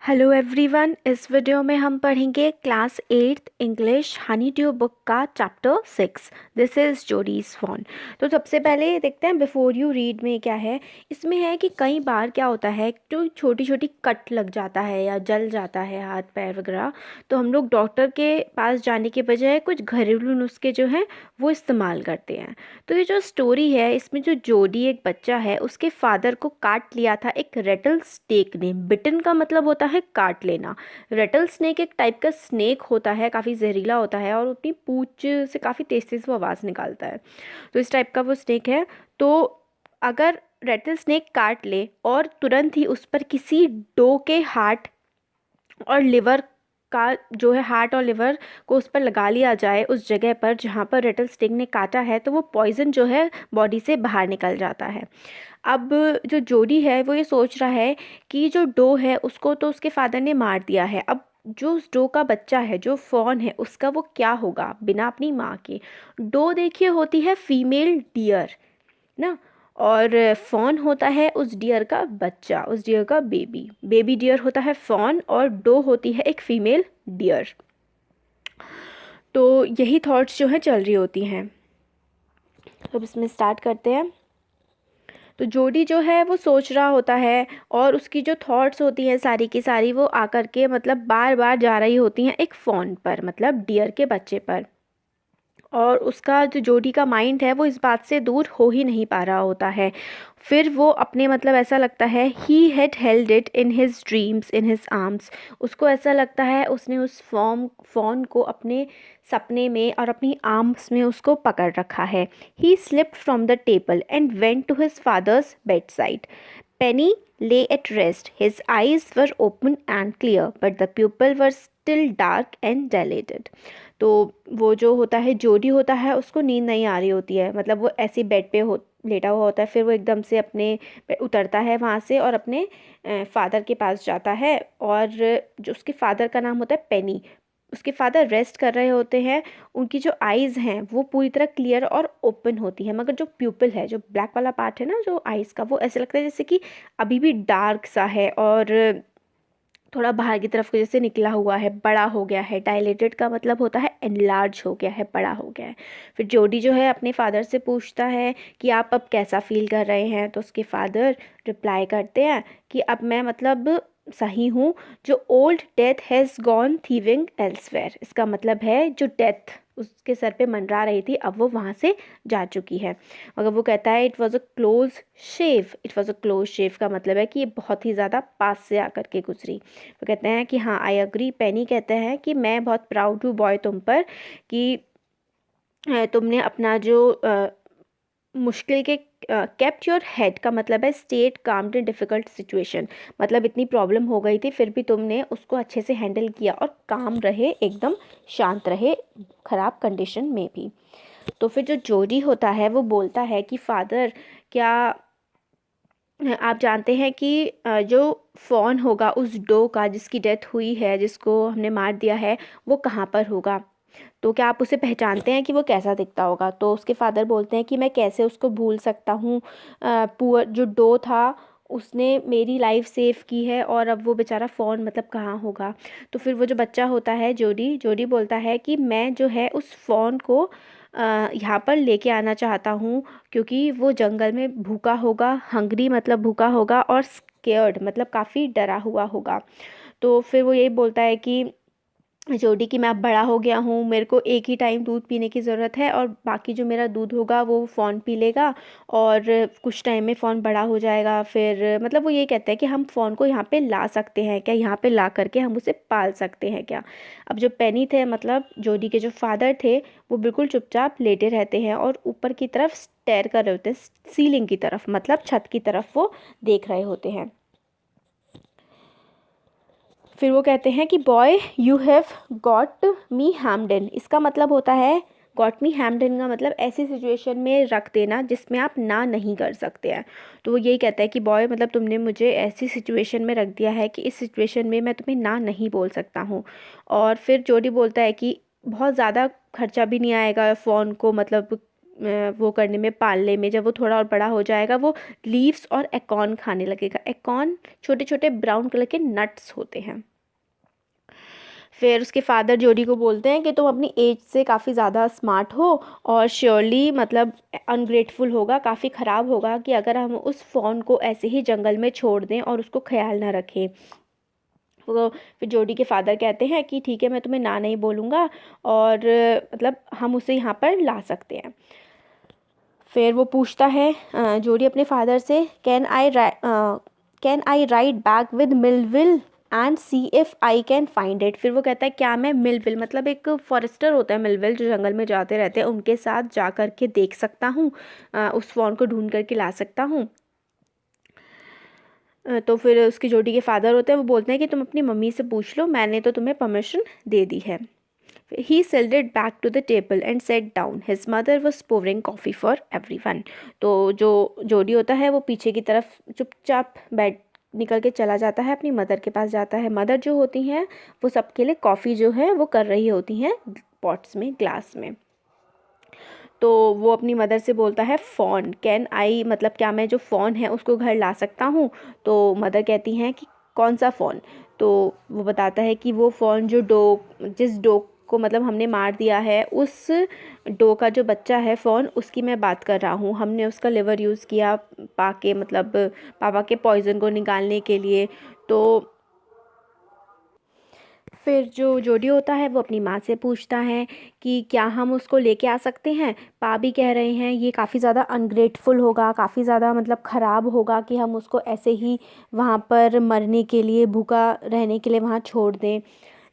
Hello everyone, इस video में हम पढ़ेंगे class 8th English honeydew book का chapter 6। This is Jody's phone. तो सबसे पहले देखते हैं बिफोर यू रीड में क्या है। इसमें है कि कई बार क्या होता है, तो छोटी छोटी कट लग जाता है या जल जाता है हाथ पैर वगैरह, तो हम लोग डॉक्टर के पास जाने के बजाय कुछ घरेलू नुस्खे जो हैं वो इस्तेमाल करते हैं। तो ये जो स्टोरी है, इसमें जो जोडी एक बच्चा है, उसके फादर को काट लिया था एक रेटल स्नेक ने। बिटन का मतलब होता है काट लेना। रेटल स्नेक एक टाइप का स्नेक होता है, काफ़ी जहरीला होता है और अपनी पूंछ से काफ़ी तेज तेज वो आवाज़ निकालता है। तो इस टाइप का वो स्नेक है। तो अगर रेटल स्नेक काट ले और तुरंत ही उस पर किसी डो के हार्ट और लिवर का जो है, हार्ट और लिवर को उस पर लगा लिया जाए उस जगह पर जहाँ पर रेटल स्नेक ने काटा है, तो वो पॉइजन जो है बॉडी से बाहर निकल जाता है। अब जो जोडी है वो ये सोच रहा है कि जो डो है उसको तो उसके फादर ने मार दिया है। अब जो उस डो का बच्चा है, जो फॉन है, उसका वो क्या होगा बिना अपनी माँ के। डो देखिए होती है फीमेल डियर ना, और फॉन होता है उस डियर का बच्चा, उस डियर का बेबी। बेबी डियर होता है फॉन और डो होती है एक फीमेल डियर। तो यही थॉट्स जो हैं चल रही होती हैं। तो अब इसमें स्टार्ट करते हैं। तो जोडी जो है वो सोच रहा होता है और उसकी जो थॉट्स होती हैं सारी की सारी वो आकर के मतलब बार बार जा रही होती हैं एक फ़ोन पर, मतलब डियर के बच्चे पर। और उसका जो जोडी का माइंड है वो इस बात से दूर हो ही नहीं पा रहा होता है। फिर वो अपने मतलब ऐसा लगता है he had held it in his dreams in his arms. उसको ऐसा लगता है उसने उस फ़ोन को अपने सपने में और अपनी आर्म्स में उसको पकड़ रखा है। He slipped from the table and went to his father's bedside. Penny lay at rest. His eyes were open and clear, but the pupils were still dark and dilated. तो वो जो होता है जोडी होता है, उसको नींद नहीं आ रही होती है, मतलब वो ऐसे बेड पे हो लेटा हुआ होता है। फिर वो एकदम से अपने उतरता है वहाँ से और अपने फादर के पास जाता है। और जो उसके फादर का नाम होता है पेनी, उसके फादर रेस्ट कर रहे होते हैं। उनकी जो आइज़ हैं वो पूरी तरह क्लियर और ओपन होती है, मगर जो प्यूपिल है, जो ब्लैक वाला पार्ट है ना जो आइज़ का, वो ऐसे लगता है जैसे कि अभी भी डार्क सा है और थोड़ा बाहर की तरफ को जैसे निकला हुआ है, बड़ा हो गया है। डायलेटेड का मतलब होता है एनलार्ज हो गया है, बड़ा हो गया है। फिर जोडी जो है अपने फादर से पूछता है कि आप अब कैसा फील कर रहे हैं। तो उसके फादर रिप्लाई करते हैं कि अब मैं मतलब सही हूँ। जो old death has gone thieving elsewhere, इसका मतलब है जो डेथ उसके सर पे मंडरा रही थी अब वो वहाँ से जा चुकी है। मगर वो कहता है it was a close shave. It was a close shave का मतलब है कि ये बहुत ही ज़्यादा पास से आकर के गुजरी। वो कहते हैं कि हाँ आई अग्री। पेनी कहते हैं कि मैं बहुत प्राउड हूँ बॉय तुम पर, कि तुमने अपना जो मुश्किल के केप्ट योर हेड का मतलब है स्टेट काम्ड इन डिफ़िकल्ट सिचुएशन। मतलब इतनी प्रॉब्लम हो गई थी फिर भी तुमने उसको अच्छे से हैंडल किया और काम रहे, एकदम शांत रहे ख़राब कंडीशन में भी। तो फिर जो जोडी होता है वो बोलता है कि फादर, क्या आप जानते हैं कि जो फ़ॉन होगा उस डो का जिसकी डेथ हुई है, जिसको हमने मार दिया है, वो कहाँ पर होगा? तो क्या आप उसे पहचानते हैं कि वो कैसा दिखता होगा? तो उसके फादर बोलते हैं कि मैं कैसे उसको भूल सकता हूँ। पुअर जो डो था उसने मेरी लाइफ सेव की है और अब वो बेचारा फ़ॉन मतलब कहाँ होगा। तो फिर वो जो बच्चा होता है जोडी जोडी बोलता है कि मैं जो है उस फ़ॉन को यहाँ पर लेके आना चाहता हूँ, क्योंकि वो जंगल में भूखा होगा। हंग्री मतलब भूखा होगा और स्केयर्ड मतलब काफ़ी डरा हुआ होगा। तो फिर वो यही बोलता है कि जोडी कि मैं अब बड़ा हो गया हूँ, मेरे को एक ही टाइम दूध पीने की ज़रूरत है और बाकी जो मेरा दूध होगा वो फ़ॉन पी लेगा और कुछ टाइम में फ़ॉन बड़ा हो जाएगा। फिर मतलब वो ये कहते हैं कि हम फ़ॉन को यहाँ पे ला सकते हैं क्या, यहाँ पे ला करके हम उसे पाल सकते हैं क्या। अब जो पेनी थे मतलब जोडी के जो फादर थे, वो बिल्कुल चुपचाप लेटे रहते हैं और ऊपर की तरफ स्टेयर कर रहे होते हैं, सीलिंग की तरफ मतलब छत की तरफ वो देख रहे होते हैं। फिर वो कहते हैं कि boy you have got me hemmed in, इसका मतलब होता है गॉट मी हैम्ड इन का मतलब ऐसी सिचुएशन में रख देना जिसमें आप ना नहीं कर सकते हैं। तो वो यही कहता है कि बॉय मतलब तुमने मुझे ऐसी सिचुएशन में रख दिया है कि इस सिचुएशन में मैं तुम्हें ना नहीं बोल सकता हूँ। और फिर जोडी बोलता है कि बहुत ज़्यादा खर्चा भी नहीं आएगा फ़ोन को मतलब वो करने में, पालने में। जब वो थोड़ा और बड़ा हो जाएगा वो लीव्स और एकॉर्न खाने लगेगा। एकॉर्न छोटे छोटे ब्राउन कलर के नट्स होते हैं। फिर उसके फादर जोडी को बोलते हैं कि तुम अपनी एज से काफ़ी ज़्यादा स्मार्ट हो और श्योरली मतलब अनग्रेटफुल होगा, काफ़ी ख़राब होगा कि अगर हम उस फ़ॉन को ऐसे ही जंगल में छोड़ दें और उसको ख्याल ना रखें। वो फिर जोडी के फादर कहते हैं कि ठीक है, मैं तुम्हें ना नहीं बोलूँगा और मतलब हम उसे यहाँ पर ला सकते हैं। फिर वो पूछता है जोडी अपने फादर से, can I ride back with Millville and C if I can find it. फिर वो कहता है क्या मैं मिलविल, मतलब एक फॉरेस्टर होता है मिलविल जो जंगल में जाते रहते हैं, उनके साथ जा कर के देख सकता हूँ, उस फ़ोन को ढूंढ करके ला सकता हूँ। तो फिर उसकी जोडी के फादर होते हैं, वो बोलते हैं कि तुम अपनी मम्मी से पूछ लो, मैंने तो तुम्हें परमिशन दे दी है। He settled back to the table and sat down. His mother was pouring coffee for everyone. तो जो जोडी होता है वो पीछे की तरफ चुपचाप बैठ निकल के चला जाता है, अपनी मदर के पास जाता है। मदर जो होती हैं वो सबके लिए कॉफ़ी जो है वो कर रही होती हैं पॉट्स में, ग्लास में। तो वो अपनी मदर से बोलता है फ़ोन, कैन आई, मतलब क्या मैं जो फ़ोन है उसको घर ला सकता हूँ। तो मदर कहती हैं कि कौन सा फ़ोन। तो वो बताता है कि वो फ़ोन जो जिस डॉग को मतलब हमने मार दिया है, उस डॉग का जो बच्चा है फ़ोन, उसकी मैं बात कर रहा हूँ। हमने उसका लिवर यूज़ किया पाके, मतलब पापा के पॉइज़न को निकालने के लिए। तो फिर जो जोडी होता है वो अपनी माँ से पूछता है कि क्या हम उसको लेके आ सकते हैं। पा भी कह रहे हैं ये काफ़ी ज़्यादा अनग्रेटफुल होगा, काफ़ी ज़्यादा मतलब ख़राब होगा कि हम उसको ऐसे ही वहाँ पर मरने के लिए, भूखा रहने के लिए वहाँ छोड़ दें।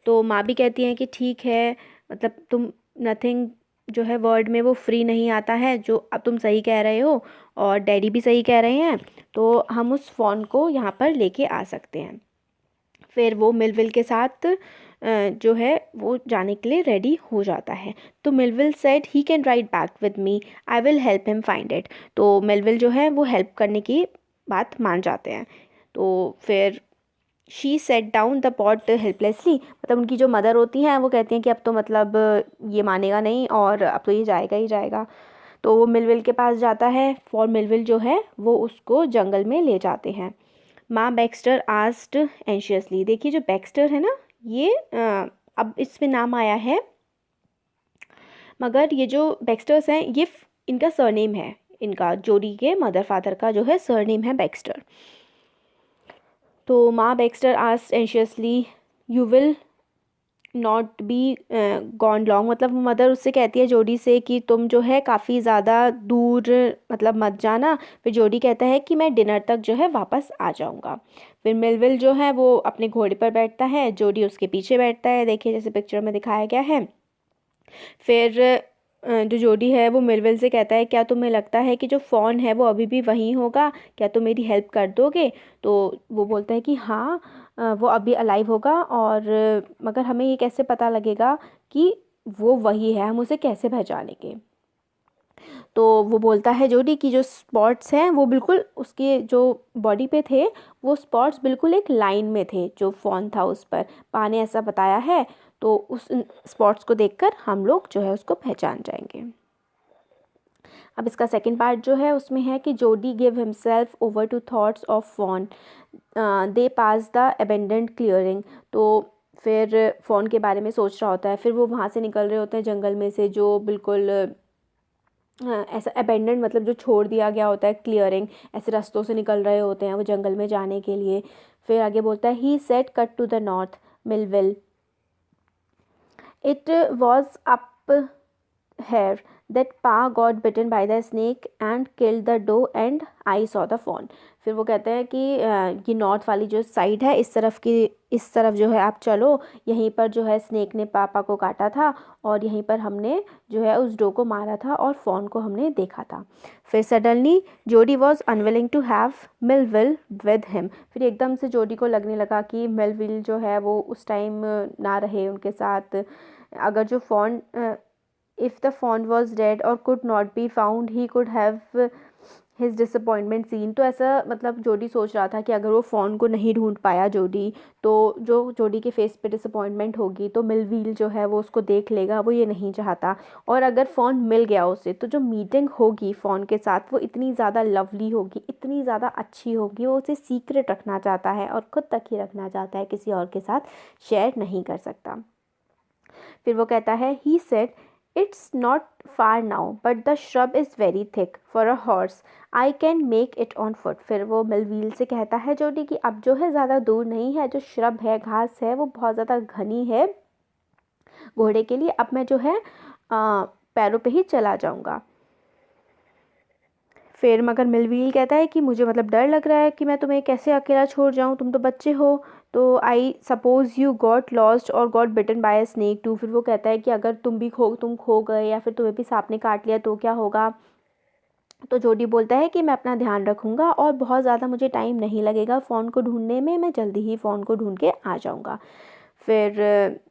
तो माँ भी कहती हैं कि ठीक है, मतलब तुम नथिंग जो है वर्ड में वो फ्री नहीं आता है, जो अब तुम सही कह रहे हो और डैडी भी सही कह रहे हैं, तो हम उस फ़ोन को यहाँ पर लेके आ सकते हैं। फिर वो मिलविल के साथ जो है वो जाने के लिए रेडी हो जाता है। तो Millville said he can ride back with me, I will help him find it. तो मिलविल जो है वो हेल्प करने की बात मान जाते हैं। तो फिर she said down the pot helplessly, मतलब उनकी जो मदर होती हैं वो कहती हैं कि अब तो मतलब ये मानेगा नहीं और अब तो ये जाएगा ही जाएगा। तो वो मिलविल के पास जाता है, फॉर मिलविल जो है वो उसको जंगल में ले जाते हैं। माँ बैक्स्टर आस्क्ड एंशियसली, देखिए जो बैक्स्टर है ना, ये अब इसमें नाम आया है, मगर ये जो बैक्स्टर्स हैं ये इनका सरनेम है, इनका जोडी के मदर फादर का जो है सरनेम है बैक्स्टर। तो माँ Baxter asked anxiously, you will not be gone long, मतलब मदर उससे कहती है जोडी से कि तुम जो है काफ़ी ज़्यादा दूर मतलब मत जाना। फिर जोडी कहता है कि मैं डिनर तक जो है वापस आ जाऊंगा। फिर मिलविल जो है वो अपने घोड़े पर बैठता है, जोडी उसके पीछे बैठता है, देखिए जैसे पिक्चर में दिखाया गया है। फिर जो जोडी है वो मिलविल से कहता है क्या तुम्हें लगता है कि जो फ़ोन है वो अभी भी वहीं होगा, क्या तुम मेरी हेल्प कर दोगे। तो वो बोलता है कि हाँ वो अभी अलाइव होगा, और मगर हमें ये कैसे पता लगेगा कि वो वही है, हम उसे कैसे पहचानेंगे। तो वो बोलता है जोडी की जो स्पॉट्स हैं वो बिल्कुल उसके जो बॉडी पे थे, वो स्पॉट्स बिल्कुल एक लाइन में थे जो फ़ोन था उस पर, पा ने ऐसा बताया है। तो उस स्पॉट्स को देखकर हम लोग जो है उसको पहचान जाएंगे। अब इसका सेकंड पार्ट जो है उसमें है कि Jody give himself over to thoughts of fawn, they pass the abundant clearing. तो फिर फ़ोन के बारे में सोच रहा होता है, फिर वो वहाँ से निकल रहे होते हैं जंगल में से, जो बिल्कुल ऐसा अबेंडेंट मतलब जो छोड़ दिया गया होता है, क्लियरिंग, ऐसे रास्तों से निकल रहे होते हैं वो जंगल में जाने के लिए। फिर आगे बोलता है he set cut to the north Millville, it was up here that Pa got bitten by the snake and killed the doe and I saw the fawn। फिर वो कहते हैं कि ये नॉर्थ वाली जो साइड है, इस तरफ जो है आप चलो, यहीं पर जो है स्नेक ने पापा को काटा था और यहीं पर हमने जो है उस डो को मारा था और फॉन को हमने देखा था। फिर suddenly Jody was unwilling to have Millwheel with him, फिर एकदम से जोडी को लगने लगा कि मिलविल जो है वो उस टाइम ना रहे उनके साथ। अगर जो fawn if the fawn was dead or could not be found, he could have his disappointment seen. तो ऐसा मतलब जोडी सोच रहा था कि अगर वो फ़ोन को नहीं ढूंढ पाया जोडी, तो जो जोडी के फेस पे डिसअपॉइंटमेंट होगी तो मिलवील जो है वो उसको देख लेगा, वो ये नहीं चाहता। और अगर फ़ोन मिल गया उसे तो जो मीटिंग होगी फ़ोन के साथ वो इतनी ज़्यादा लवली होगी, इतनी ज़्यादा अच्छी होगी, वो उसे सीक्रेट रखना चाहता है और ख़ुद तक ही रखना चाहता है, किसी और के साथ शेयर नहीं कर सकता। फिर वो कहता है he said it's not far now but the shrub is very thick for a horse, I can make it on foot. फिर वो मिलवील से कहता है जोडी कि अब जो है ज़्यादा दूर नहीं है, जो श्रब है, घास है, वो बहुत ज़्यादा घनी है घोड़े के लिए, अब मैं जो है पैरों पे ही चला जाऊंगा। फिर मगर मिलवील कहता है कि मुझे मतलब डर लग रहा है कि मैं तुम्हें कैसे अकेला छोड़ जाऊं, तुम तो बच्चे हो, तो I suppose you got lost और got bitten by a snake too. फिर वो कहता है कि अगर तुम खो गए या फिर तुम्हें भी सांप ने काट लिया तो क्या होगा। तो जोडी बोलता है कि मैं अपना ध्यान रखूँगा और बहुत ज़्यादा मुझे टाइम नहीं लगेगा फ़ोन को ढूंढने में, मैं जल्दी ही फ़ोन को ढूंढ के आ जाऊँगा। फिर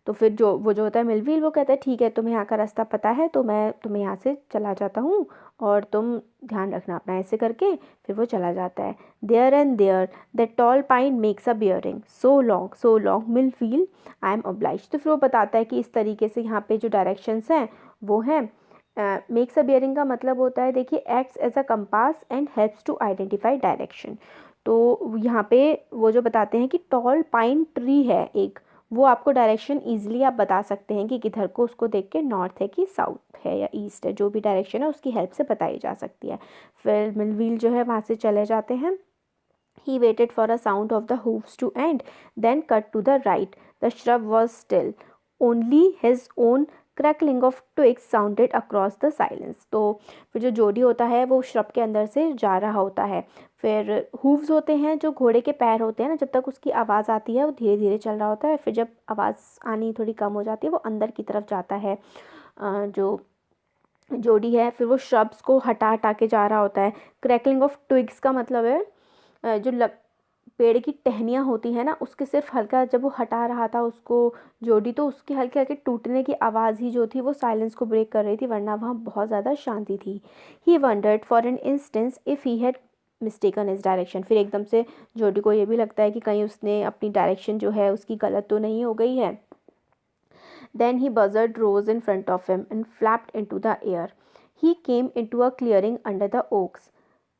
तो फिर जो होता है मिलवील, वो कहता है ठीक है, तुम्हें यहाँ का रास्ता पता है तो मैं तुम्हें यहाँ से चला जाता हूँ और तुम ध्यान रखना अपना, ऐसे करके फिर वो चला जाता है। There and there the tall pine makes a bearing, so long Millville, I am obliged. तो फिर वो बताता है कि इस तरीके से यहाँ पे जो डायरेक्शंस हैं वो हैं, मेक्स अ बियरिंग का मतलब होता है, देखिए, acts as a compass and helps to identify direction. तो यहाँ पे वो जो बताते हैं कि टॉल पाइन ट्री है एक, वो आपको डायरेक्शन ईजिली आप बता सकते हैं कि किधर को, उसको देख के नॉर्थ है कि साउथ है या ईस्ट है, जो भी डायरेक्शन है उसकी हेल्प से बताई जा सकती है। फिर मिलवील जो है वहाँ से चले जाते हैं। He waited for a sound of the hooves to end, then cut to the right. The shrub was still. Only his own crackling of twigs sounded across the silence. तो फिर जो जोडी होता है वो श्रब के अंदर से जा रहा होता है। फिर हूव्स होते हैं, जो घोड़े के पैर होते हैं ना, जब तक उसकी आवाज़ आती है वो धीरे धीरे चल रहा होता है, फिर जब आवाज़ आनी थोड़ी कम हो जाती है वो अंदर की तरफ जाता है। जो जोडी है फिर वो श्रब्स को हटा हटा के जा रहा होता है। क्रैकलिंग ऑफ ट्विग्स का मतलब है जो पेड़ की टहनियाँ होती हैं ना, उसके सिर्फ हल्का, जब वो हटा रहा था उसको जोडी, तो उसकी हल्के हल्के टूटने की आवाज़ ही जो थी वो साइलेंस को ब्रेक कर रही थी, वरना वहाँ बहुत ज़्यादा शांति थी। He wondered for an instance if he had mistaken his direction. फिर एकदम से जोडी को ये भी लगता है कि कहीं उसने अपनी डायरेक्शन जो है उसकी गलत तो नहीं हो गई है। Then he buzzard rose in front of him and flapped into the air. He came into a clearing under the oaks.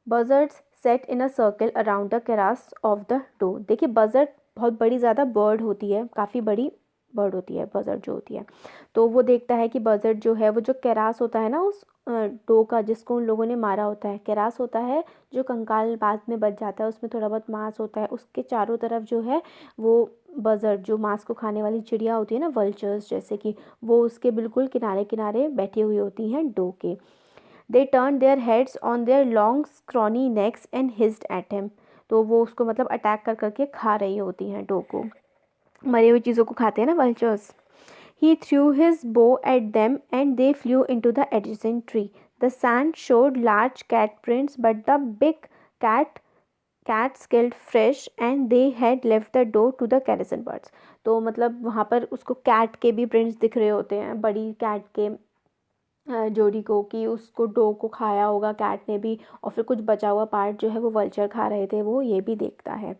Buzzards sat in a circle around the terrace of the door. देखिए buzzard बहुत बड़ी ज़्यादा bird होती है, काफ़ी बड़ी bird होती है बजर्ड जो होती है। तो वो देखता है कि बजर्ड जो है वो जो केरास होता है ना उस डो का, जिसको उन लोगों ने मारा होता है, केरास होता है जो कंकाल बाद में बच जाता है, उसमें थोड़ा बहुत मांस होता है, उसके चारों तरफ जो है वो बजर्ड, जो मांस को खाने वाली चिड़िया होती है ना, वल्चर्स जैसे कि, वो उसके बिल्कुल किनारे किनारे बैठी हुई होती हैं डो के। They turn their heads on their long scrawny necks and hissed at him. तो वो उसको मतलब अटैक कर करके खा रही होती हैं डो को, मरी हुई चीज़ों को खाते हैं ना vultures. He threw his bow at them and they flew into the adjacent tree. The sand showed large cat prints, but the big cats killed fresh and they had left the doe to the carrion birds. तो मतलब वहाँ पर उसको cat के भी prints दिख रहे होते हैं, बड़ी कैट के जोड़ी को, कि उसको डो को खाया होगा कैट ने भी, और फिर कुछ बचा हुआ पार्ट जो है वो वल्चर खा रहे थे, वो ये भी देखता है।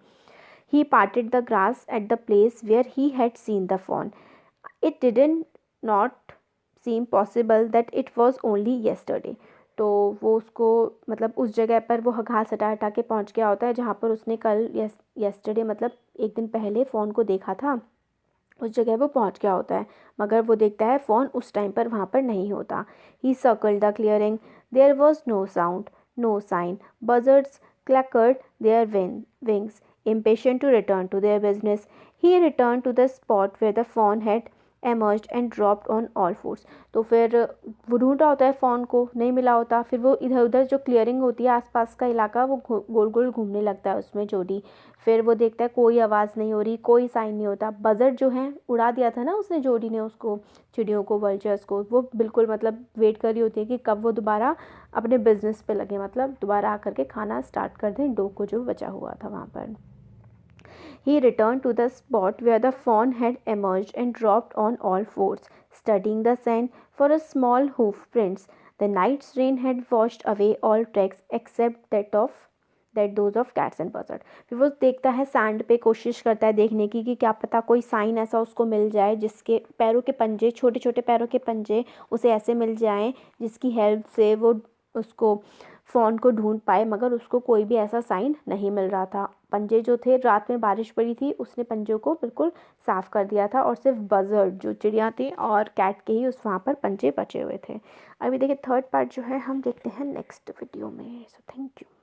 He parted the grass at the place where he had seen the fawn. It didn't not seem possible that it was only yesterday. तो वो उसको मतलब उस जगह पर वो घास हटा हटा के पहुंच गया होता है जहाँ पर उसने कल yesterday मतलब एक दिन पहले फ़ोन को देखा था, उस जगह वो पहुंच गया होता है, मगर वो देखता है फ़ोन उस टाइम पर वहाँ पर नहीं होता। He circled the clearing. There was no sound, no sign. Buzzards clackered their wings, impatient to return to their business. He returned to the spot where the fawn had emerged and dropped on all fours. तो फिर वो ढूंढ रहा होता है phone को, नहीं मिला होता, फिर वो इधर उधर जो क्लियरिंग होती है आसपास का इलाका, वो गोल गोल घूमने लगता है उसमें जोड़ी। फिर वो देखता है कोई आवाज़ नहीं हो रही, कोई साइन नहीं होता। बजर्ड जो है उड़ा दिया था ना उसने, जोड़ी ने उसको, चिड़ियों को, वल्चर्स को, वो बिल्कुल मतलब वेट कर रही होती है कि कब वो दोबारा अपने बिजनेस पे लगे, मतलब दोबारा आकर के खाना स्टार्ट कर दें डो को जो बचा हुआ था वहाँ पर। He returned to the spot where the fawn had emerged and dropped on all fours, studying the sand for a small hoof prints. The night's rain had washed away all tracks except that those of cats and birds. फिर वो देखता है sand पे, कोशिश करता है देखने की कि क्या पता कोई साइन ऐसा उसको मिल जाए जिसके पैरों के पंजे, छोटे छोटे पैरों के पंजे उसे ऐसे मिल जाएं जिसकी हेल्प से वो उसको फ़ॉन को ढूंढ पाए, मगर उसको कोई भी ऐसा साइन नहीं मिल रहा था। पंजे जो थे, रात में बारिश पड़ी थी, उसने पंजों को बिल्कुल साफ़ कर दिया था और सिर्फ बजर्ड जो चिड़िया थी और कैट के ही उस वहाँ पर पंजे बचे हुए थे। अभी देखिए थर्ड पार्ट जो है हम देखते हैं नेक्स्ट वीडियो में। So thank you.